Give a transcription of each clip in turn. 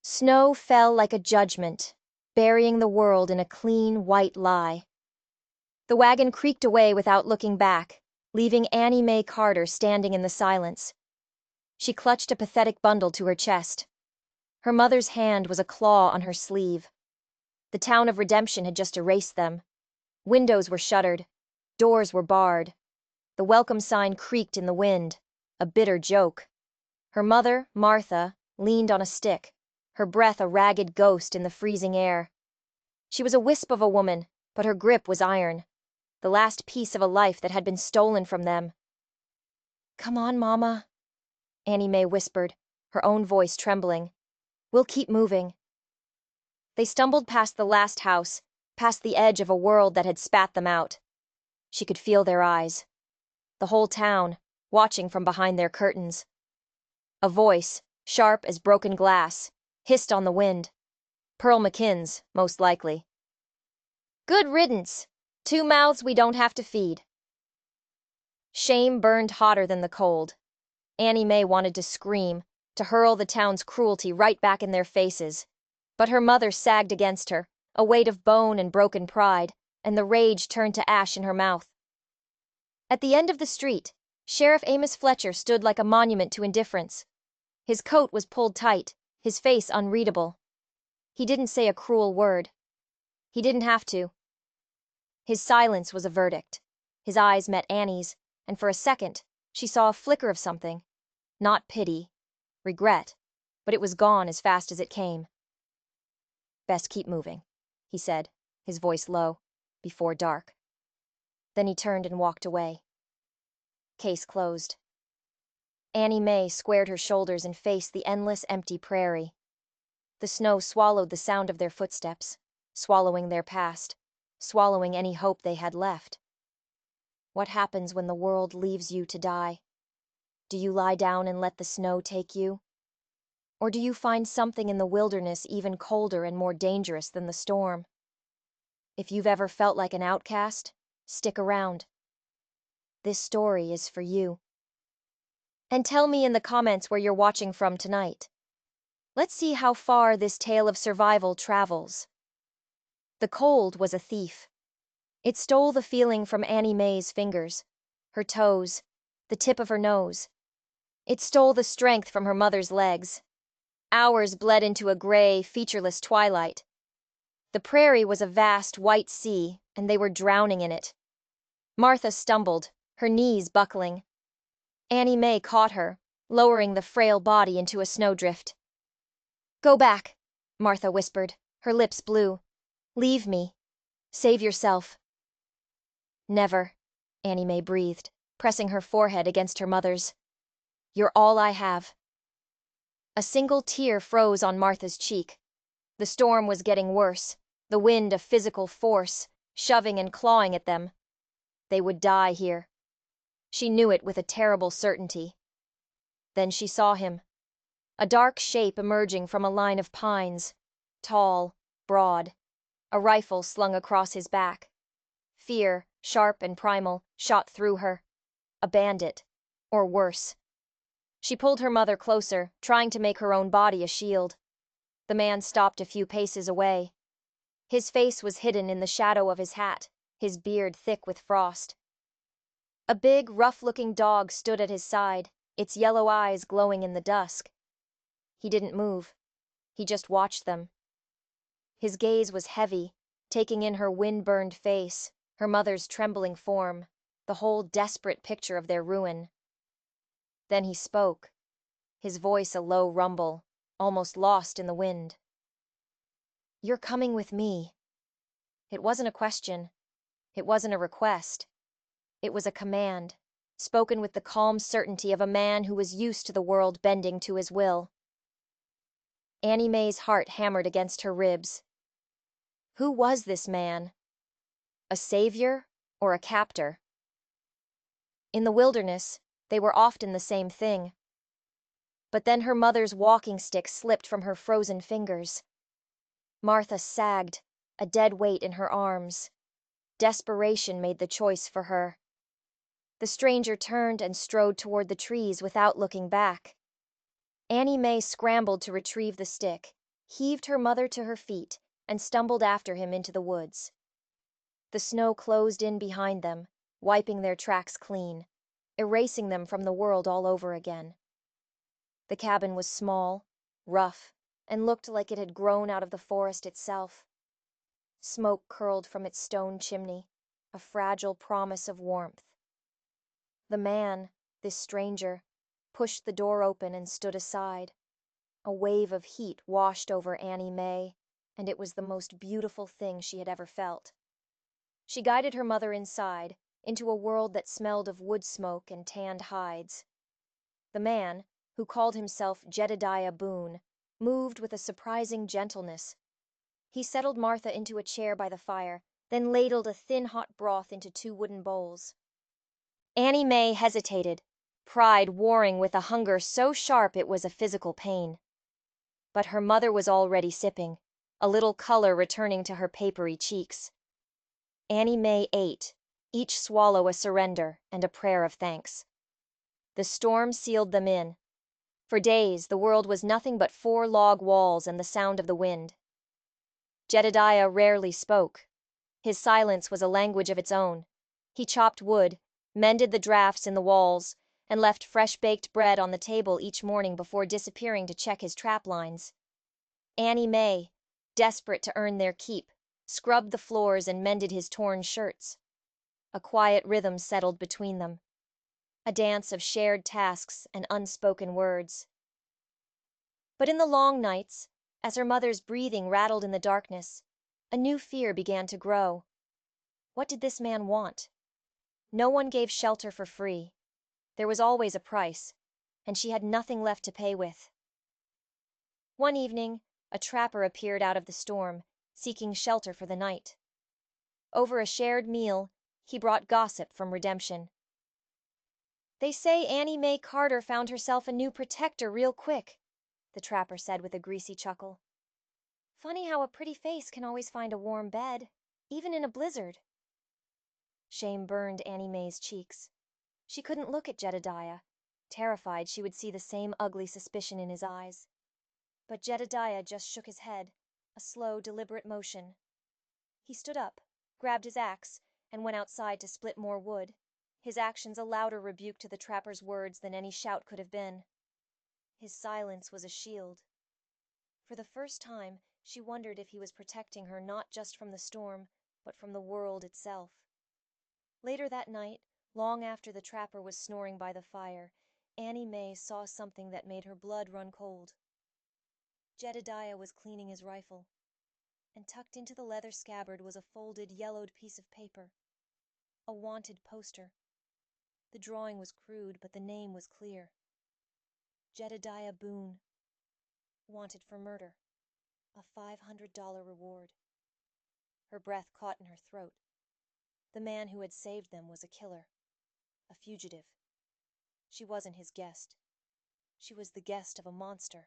Snow fell like a judgment, burying the world in a clean, white lie. The wagon creaked away without looking back, leaving Annie Mae Carter standing in the silence. She clutched a pathetic bundle to her chest. Her mother's hand was a claw on her sleeve. The town of Redemption had just erased them. Windows were shuttered. Doors were barred. The welcome sign creaked in the wind, a bitter joke. Her mother, Martha, leaned on a stick, her breath a ragged ghost in the freezing air. She was a wisp of a woman, but her grip was iron, the last piece of a life that had been stolen from them. "Come on, Mama," Annie Mae whispered, her own voice trembling. "We'll keep moving." They stumbled past the last house, past the edge of a world that had spat them out. She could feel their eyes. The whole town, watching from behind their curtains. A voice, sharp as broken glass, hissed on the wind. Pearl McKinn's, most likely. "Good riddance. 2 mouths we don't have to feed." Shame burned hotter than the cold. Annie Mae wanted to scream, to hurl the town's cruelty right back in their faces. But her mother sagged against her, a weight of bone and broken pride, and the rage turned to ash in her mouth. At the end of the street, Sheriff Amos Fletcher stood like a monument to indifference. His coat was pulled tight, his face unreadable. He didn't say a cruel word. He didn't have to. His silence was a verdict. His eyes met Annie's, and for a second, she saw a flicker of something. Not pity, regret, but it was gone as fast as it came. "Best keep moving," he said, his voice low, "before dark." Then he turned and walked away. Case closed. Annie Mae squared her shoulders and faced the endless empty prairie. The snow swallowed the sound of their footsteps, swallowing their past, swallowing any hope they had left. What happens when the world leaves you to die? Do you lie down and let the snow take you? Or do you find something in the wilderness even colder and more dangerous than the storm? If you've ever felt like an outcast, stick around. This story is for you. And tell me in the comments where you're watching from tonight. Let's see how far this tale of survival travels. The cold was a thief. It stole the feeling from Annie Mae's fingers, her toes, the tip of her nose. It stole the strength from her mother's legs. Hours bled into a gray, featureless twilight. The prairie was a vast white sea, and they were drowning in it. Martha stumbled, her knees buckling. Annie Mae caught her, lowering the frail body into a snowdrift. "Go back," Martha whispered, her lips blue. "Leave me. Save yourself." "Never," Annie Mae breathed, pressing her forehead against her mother's. "You're all I have." A single tear froze on Martha's cheek. The storm was getting worse, the wind a physical force, shoving and clawing at them. They would die here. She knew it with a terrible certainty. Then she saw him. A dark shape emerging from a line of pines. Tall, broad. A rifle slung across his back. Fear, sharp and primal, shot through her. A bandit. Or worse. She pulled her mother closer, trying to make her own body a shield. The man stopped a few paces away. His face was hidden in the shadow of his hat, his beard thick with frost. A big, rough-looking dog stood at his side, its yellow eyes glowing in the dusk. He didn't move. He just watched them. His gaze was heavy, taking in her wind-burned face, her mother's trembling form, the whole desperate picture of their ruin. Then he spoke, his voice a low rumble, almost lost in the wind. "You're coming with me." It wasn't a question. It wasn't a request. It was a command, spoken with the calm certainty of a man who was used to the world bending to his will. Annie Mae's heart hammered against her ribs. Who was this man? A savior or a captor? In the wilderness, they were often the same thing. But then her mother's walking stick slipped from her frozen fingers. Martha sagged, a dead weight in her arms. Desperation made the choice for her. The stranger turned and strode toward the trees without looking back. Annie Mae scrambled to retrieve the stick, heaved her mother to her feet, and stumbled after him into the woods. The snow closed in behind them, wiping their tracks clean, erasing them from the world all over again. The cabin was small, rough, and looked like it had grown out of the forest itself. Smoke curled from its stone chimney, a fragile promise of warmth. The man, this stranger, pushed the door open and stood aside. A wave of heat washed over Annie Mae, and it was the most beautiful thing she had ever felt. She guided her mother inside, into a world that smelled of wood smoke and tanned hides. The man, who called himself Jedediah Boone, moved with a surprising gentleness. He settled Martha into a chair by the fire, then ladled a thin hot broth into 2 wooden bowls. Annie Mae hesitated, pride warring with a hunger so sharp it was a physical pain. But her mother was already sipping, a little color returning to her papery cheeks. Annie Mae ate, each swallow a surrender and a prayer of thanks. The storm sealed them in. For days, the world was nothing but 4 log walls and the sound of the wind. Jedediah rarely spoke. His silence was a language of its own. He chopped wood, mended the drafts in the walls, and left fresh-baked bread on the table each morning before disappearing to check his trap lines. Annie Mae, desperate to earn their keep, scrubbed the floors and mended his torn shirts. A quiet rhythm settled between them, a dance of shared tasks and unspoken words. But in the long nights, as her mother's breathing rattled in the darkness, a new fear began to grow. What did this man want? No one gave shelter for free. There was always a price, and she had nothing left to pay with. One evening, a trapper appeared out of the storm, seeking shelter for the night. Over a shared meal, he brought gossip from Redemption. "They say Annie Mae Carter found herself a new protector real quick," the trapper said with a greasy chuckle. "Funny how a pretty face can always find a warm bed, even in a blizzard." Shame burned Annie Mae's cheeks. She couldn't look at Jedediah, terrified she would see the same ugly suspicion in his eyes. But Jedediah just shook his head, a slow, deliberate motion. He stood up, grabbed his axe, and went outside to split more wood, his actions a louder rebuke to the trapper's words than any shout could have been. His silence was a shield. For the first time, she wondered if he was protecting her not just from the storm, but from the world itself. Later that night, long after the trapper was snoring by the fire, Annie Mae saw something that made her blood run cold. Jedediah was cleaning his rifle, and tucked into the leather scabbard was a folded, yellowed piece of paper. A wanted poster. The drawing was crude, but the name was clear. Jedediah Boone. Wanted for murder. A $500 reward. Her breath caught in her throat. The man who had saved them was a killer. A fugitive. She wasn't his guest. She was the guest of a monster.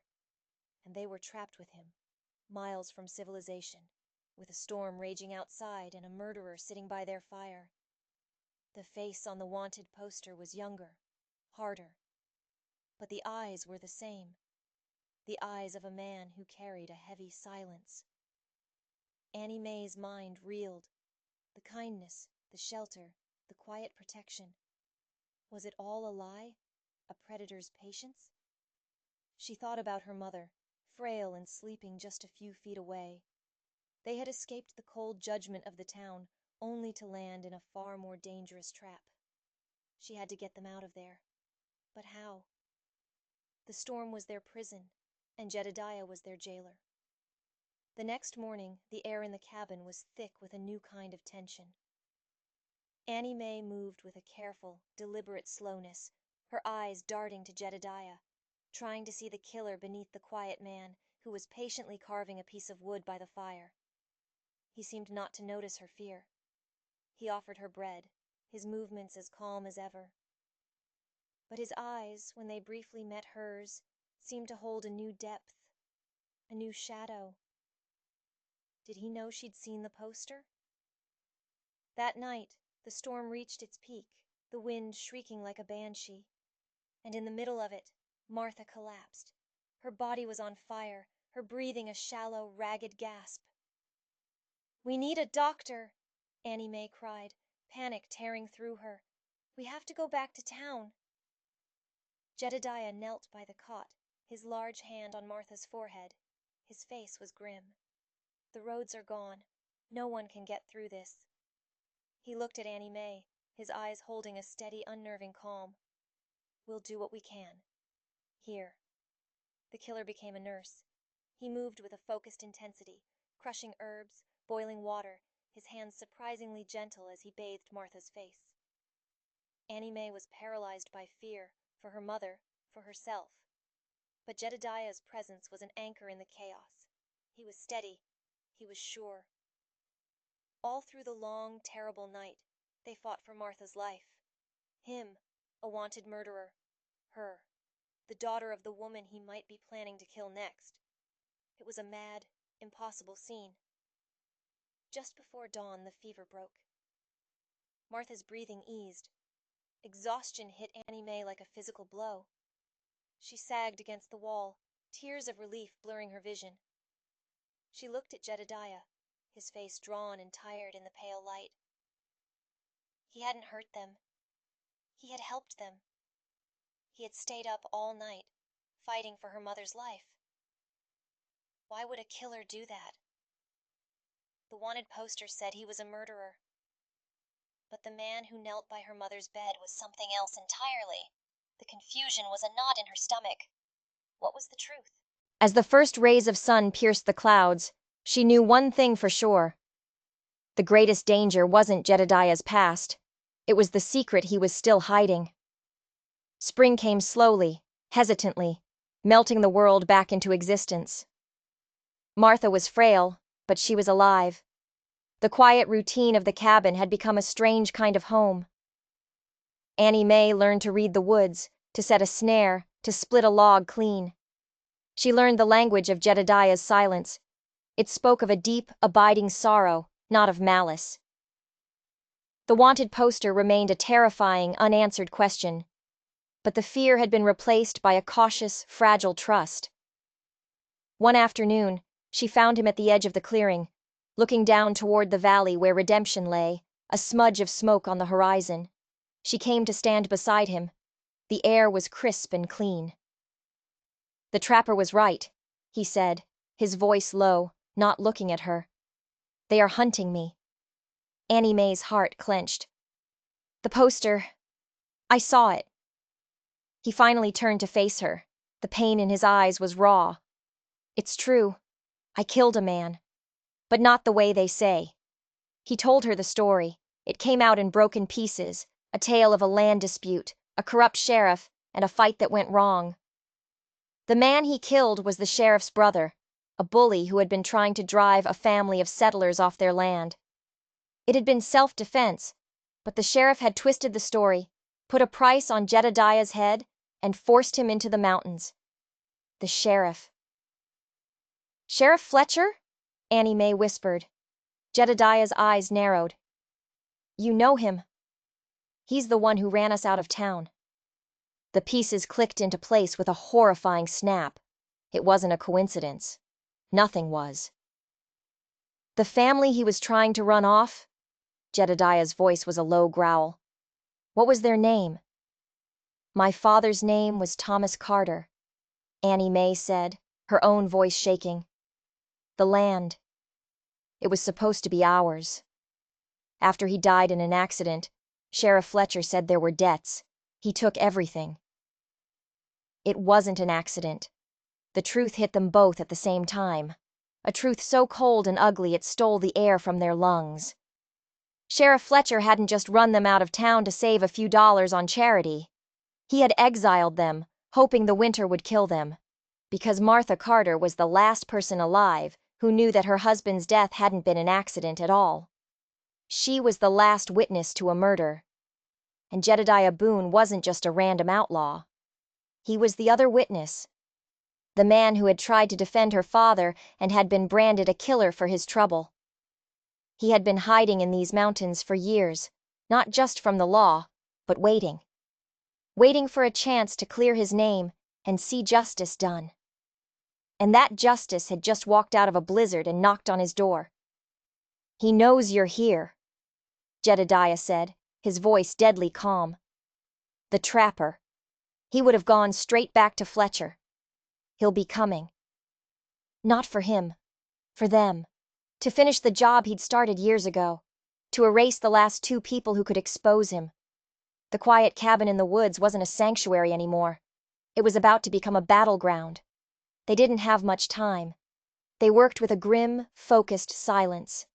And they were trapped with him, miles from civilization, with a storm raging outside and a murderer sitting by their fire. The face on the wanted poster was younger, harder. But the eyes were the same. The eyes of a man who carried a heavy silence. Annie Mae's mind reeled. The kindness, the shelter, the quiet protection. Was it all a lie? A predator's patience? She thought about her mother, frail and sleeping just a few feet away. They had escaped the cold judgment of the town, only to land in a far more dangerous trap. She had to get them out of there. But how? The storm was their prison, and Jedediah was their jailer. The next morning, the air in the cabin was thick with a new kind of tension. Annie Mae moved with a careful, deliberate slowness, her eyes darting to Jedediah, trying to see the killer beneath the quiet man who was patiently carving a piece of wood by the fire. He seemed not to notice her fear. He offered her bread, his movements as calm as ever. But his eyes, when they briefly met hers, seemed to hold a new depth, a new shadow. Did he know she'd seen the poster? That night, the storm reached its peak, the wind shrieking like a banshee. And in the middle of it, Martha collapsed. Her body was on fire, her breathing a shallow, ragged gasp. "We need a doctor," Annie Mae cried, panic tearing through her. "We have to go back to town." Jedediah knelt by the cot, his large hand on Martha's forehead. His face was grim. "The roads are gone. No one can get through this." He looked at Annie Mae, his eyes holding a steady, unnerving calm. "We'll do what we can. Here." The killer became a nurse. He moved with a focused intensity, crushing herbs, boiling water, his hands surprisingly gentle as he bathed Martha's face. Annie Mae was paralyzed by fear, for her mother, for herself. But Jedediah's presence was an anchor in the chaos. He was steady. He was sure. All through the long, terrible night, they fought for Martha's life. Him, a wanted murderer. Her, the daughter of the woman he might be planning to kill next. It was a mad, impossible scene. Just before dawn, the fever broke. Martha's breathing eased. Exhaustion hit Annie Mae like a physical blow. She sagged against the wall, tears of relief blurring her vision. She looked at Jedediah, his face drawn and tired in the pale light. He hadn't hurt them. He had helped them. He had stayed up all night, fighting for her mother's life. Why would a killer do that? The wanted poster said he was a murderer. But the man who knelt by her mother's bed was something else entirely. The confusion was a knot in her stomach. What was the truth? As the first rays of sun pierced the clouds, she knew one thing for sure. The greatest danger wasn't Jedediah's past. It was the secret he was still hiding. Spring came slowly, hesitantly, melting the world back into existence. Martha was frail, but she was alive. The quiet routine of the cabin had become a strange kind of home. Annie Mae learned to read the woods, to set a snare, to split a log clean. She learned the language of Jedediah's silence. It spoke of a deep, abiding sorrow, not of malice. The wanted poster remained a terrifying, unanswered question. But the fear had been replaced by a cautious, fragile trust. One afternoon, she found him at the edge of the clearing, looking down toward the valley where redemption lay, a smudge of smoke on the horizon. She came to stand beside him. The air was crisp and clean. "The trapper was right," he said, his voice low, not looking at her. "They are hunting me." Annie Mae's heart clenched. "The poster. I saw it." He finally turned to face her. The pain in his eyes was raw. "It's true. I killed a man. But not the way they say." He told her the story. It came out in broken pieces, a tale of a land dispute, a corrupt sheriff, and a fight that went wrong. The man he killed was the sheriff's brother, a bully who had been trying to drive a family of settlers off their land. It had been self-defense, but the sheriff had twisted the story, put a price on Jedediah's head, and forced him into the mountains. The sheriff. "Sheriff Fletcher?" Annie Mae whispered. Jedediah's eyes narrowed. "You know him. He's the one who ran us out of town." The pieces clicked into place with a horrifying snap. It wasn't a coincidence. Nothing was. "The family he was trying to run off?" Jedediah's voice was a low growl. "What was their name?" "My father's name was Thomas Carter," Annie Mae said, her own voice shaking. "The land. It was supposed to be ours. After he died in an accident, Sheriff Fletcher said there were debts. He took everything." It wasn't an accident. The truth hit them both at the same time. A truth so cold and ugly it stole the air from their lungs. Sheriff Fletcher hadn't just run them out of town to save a few dollars on charity. He had exiled them, hoping the winter would kill them. Because Martha Carter was the last person alive who knew that her husband's death hadn't been an accident at all. She was the last witness to a murder. And Jedediah Boone wasn't just a random outlaw. He was the other witness. The man who had tried to defend her father and had been branded a killer for his trouble. He had been hiding in these mountains for years, not just from the law, but waiting. Waiting for a chance to clear his name and see justice done. And that justice had just walked out of a blizzard and knocked on his door. "He knows you're here," Jedediah said, his voice deadly calm. "The trapper. He would have gone straight back to Fletcher. He'll be coming. Not for him. For them. To finish the job he'd started years ago. To erase the last two people who could expose him. The quiet cabin in the woods wasn't a sanctuary anymore. It was about to become a battleground. They didn't have much time. They worked with a grim, focused silence.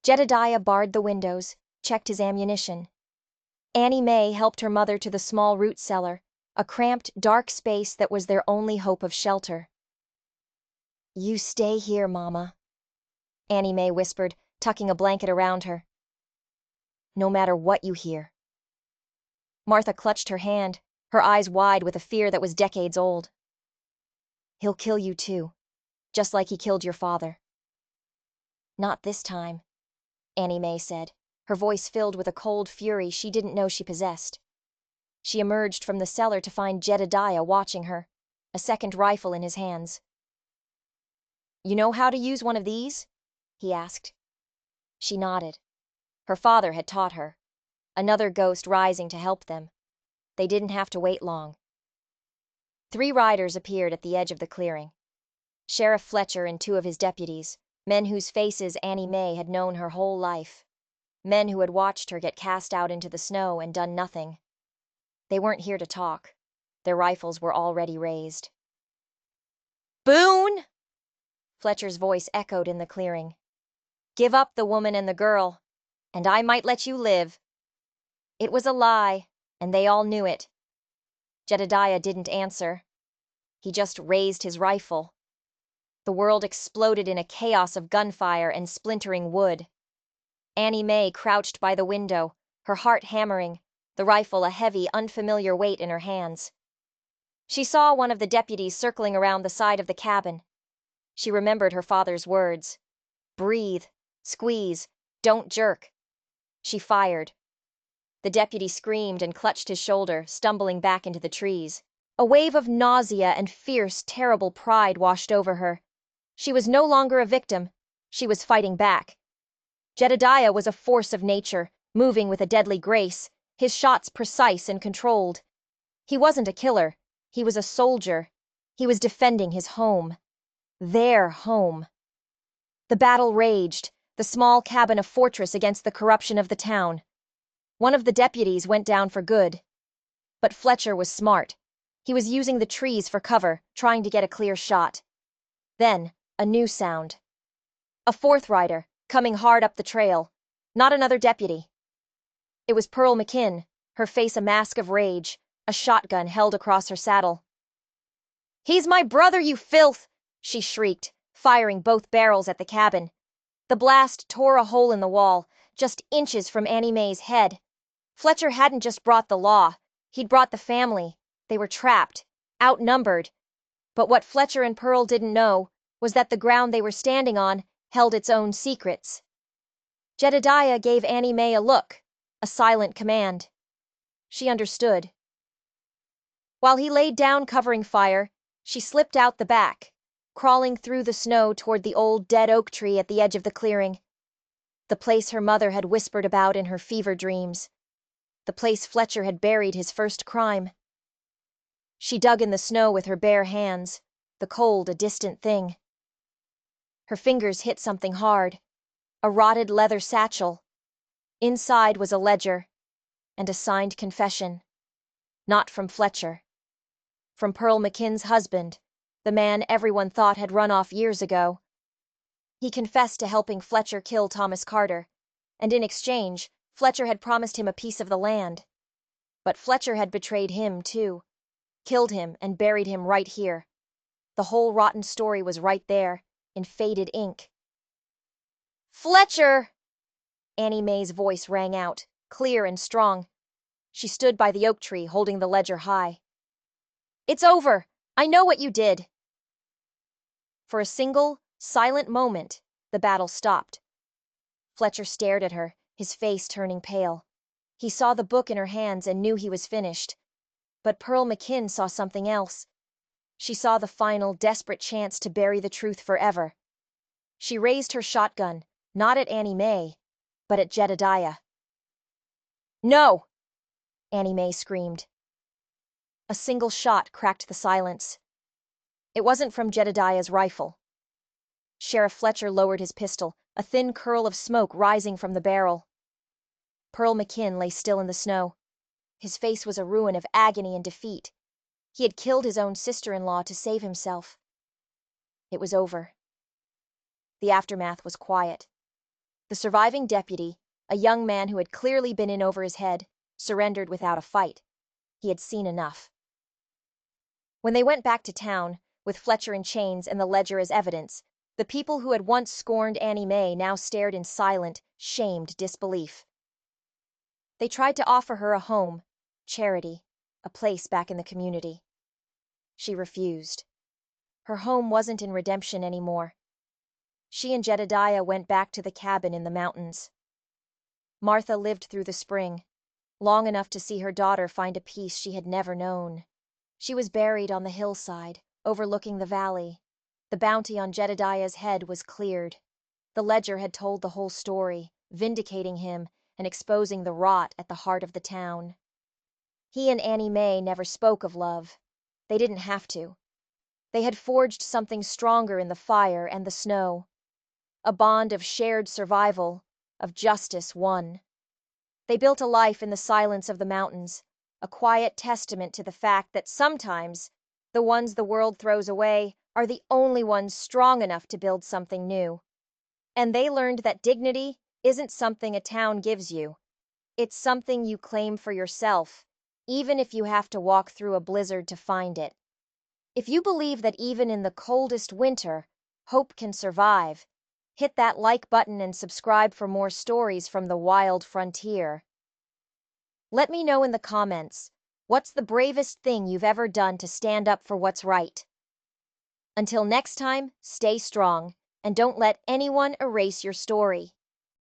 Jedediah barred the windows, checked his ammunition. Annie Mae helped her mother to the small root cellar, a cramped, dark space that was their only hope of shelter. "You stay here, Mama," Annie Mae whispered, tucking a blanket around her. "No matter what you hear." Martha clutched her hand, her eyes wide with a fear that was decades old. "He'll kill you too, just like he killed your father." "Not this time," Annie Mae said, her voice filled with a cold fury she didn't know she possessed. She emerged from the cellar to find Jedediah watching her, a second rifle in his hands. "You know how to use one of these?" he asked. She nodded. Her father had taught her. Another ghost rising to help them. They didn't have to wait long. 3 riders appeared at the edge of the clearing. Sheriff Fletcher and 2 of his deputies, men whose faces Annie Mae had known her whole life. Men who had watched her get cast out into the snow and done nothing. They weren't here to talk. Their rifles were already raised. "Boone!" Fletcher's voice echoed in the clearing. "Give up the woman and the girl, and I might let you live." It was a lie, and they all knew it. Jedediah didn't answer. He just raised his rifle. The world exploded in a chaos of gunfire and splintering wood. Annie Mae crouched by the window, her heart hammering, the rifle a heavy, unfamiliar weight in her hands. She saw one of the deputies circling around the side of the cabin. She remembered her father's words. "Breathe. Squeeze. Don't jerk." She fired. The deputy screamed and clutched his shoulder, stumbling back into the trees. A wave of nausea and fierce, terrible pride washed over her. She was no longer a victim. She was fighting back. Jedediah was a force of nature, moving with a deadly grace, his shots precise and controlled. He wasn't a killer. He was a soldier. He was defending his home. Their home. The battle raged, the small cabin a fortress against the corruption of the town. One of the deputies went down for good. But Fletcher was smart. He was using the trees for cover, trying to get a clear shot. Then, a new sound. A 4th rider, coming hard up the trail. Not another deputy. It was Pearl McKinn, her face a mask of rage, a shotgun held across her saddle. "He's my brother, you filth!" she shrieked, firing both barrels at the cabin. The blast tore a hole in the wall, just inches from Annie Mae's head. Fletcher hadn't just brought the law. He'd brought the family. They were trapped, outnumbered. But what Fletcher and Pearl didn't know was that the ground they were standing on held its own secrets. Jedediah gave Annie Mae a look, a silent command. She understood. While he laid down covering fire, she slipped out the back, crawling through the snow toward the old dead oak tree at the edge of the clearing. The place her mother had whispered about in her fever dreams. The place Fletcher had buried his first crime. She dug in the snow with her bare hands, the cold a distant thing. Her fingers hit something hard, a rotted leather satchel. Inside was a ledger and a signed confession. Not from Fletcher. From Pearl McKinn's husband, the man everyone thought had run off years ago. He confessed to helping Fletcher kill Thomas Carter, and in exchange, Fletcher had promised him a piece of the land. But Fletcher had betrayed him, too. Killed him and buried him right here. The whole rotten story was right there, in faded ink. "Fletcher!" Annie Mae's voice rang out, clear and strong. She stood by the oak tree, holding the ledger high. "It's over! I know what you did!" For a single, silent moment, the battle stopped. Fletcher stared at her, his face turning pale. He saw the book in her hands and knew he was finished. But Pearl McKinn saw something else. She saw the final, desperate chance to bury the truth forever. She raised her shotgun, not at Annie Mae, but at Jedediah. "No!" Annie Mae screamed. A single shot cracked the silence. It wasn't from Jedediah's rifle. Sheriff Fletcher lowered his pistol, a thin curl of smoke rising from the barrel. Pearl McKinn lay still in the snow. His face was a ruin of agony and defeat. He had killed his own sister-in-law to save himself. It was over. The aftermath was quiet. The surviving deputy, a young man who had clearly been in over his head, surrendered without a fight. He had seen enough. When they went back to town, with Fletcher in chains and the ledger as evidence, the people who had once scorned Annie Mae now stared in silent, shamed disbelief. They tried to offer her a home, charity, a place back in the community. She refused. Her home wasn't in Redemption anymore. She and Jedediah went back to the cabin in the mountains. Martha lived through the spring, long enough to see her daughter find a peace she had never known. She was buried on the hillside, overlooking the valley. The bounty on Jedediah's head was cleared. The ledger had told the whole story, vindicating him and exposing the rot at the heart of the town. He and Annie Mae never spoke of love. They didn't have to. They had forged something stronger in the fire and the snow. A bond of shared survival, of justice won. They built a life in the silence of the mountains, a quiet testament to the fact that sometimes the ones the world throws away are the only ones strong enough to build something new. And they learned that dignity isn't something a town gives you. It's something you claim for yourself, even if you have to walk through a blizzard to find it. If you believe that even in the coldest winter, hope can survive, hit that like button and subscribe for more stories from the wild frontier. Let me know in the comments, what's the bravest thing you've ever done to stand up for what's right? Until next time, stay strong, and don't let anyone erase your story.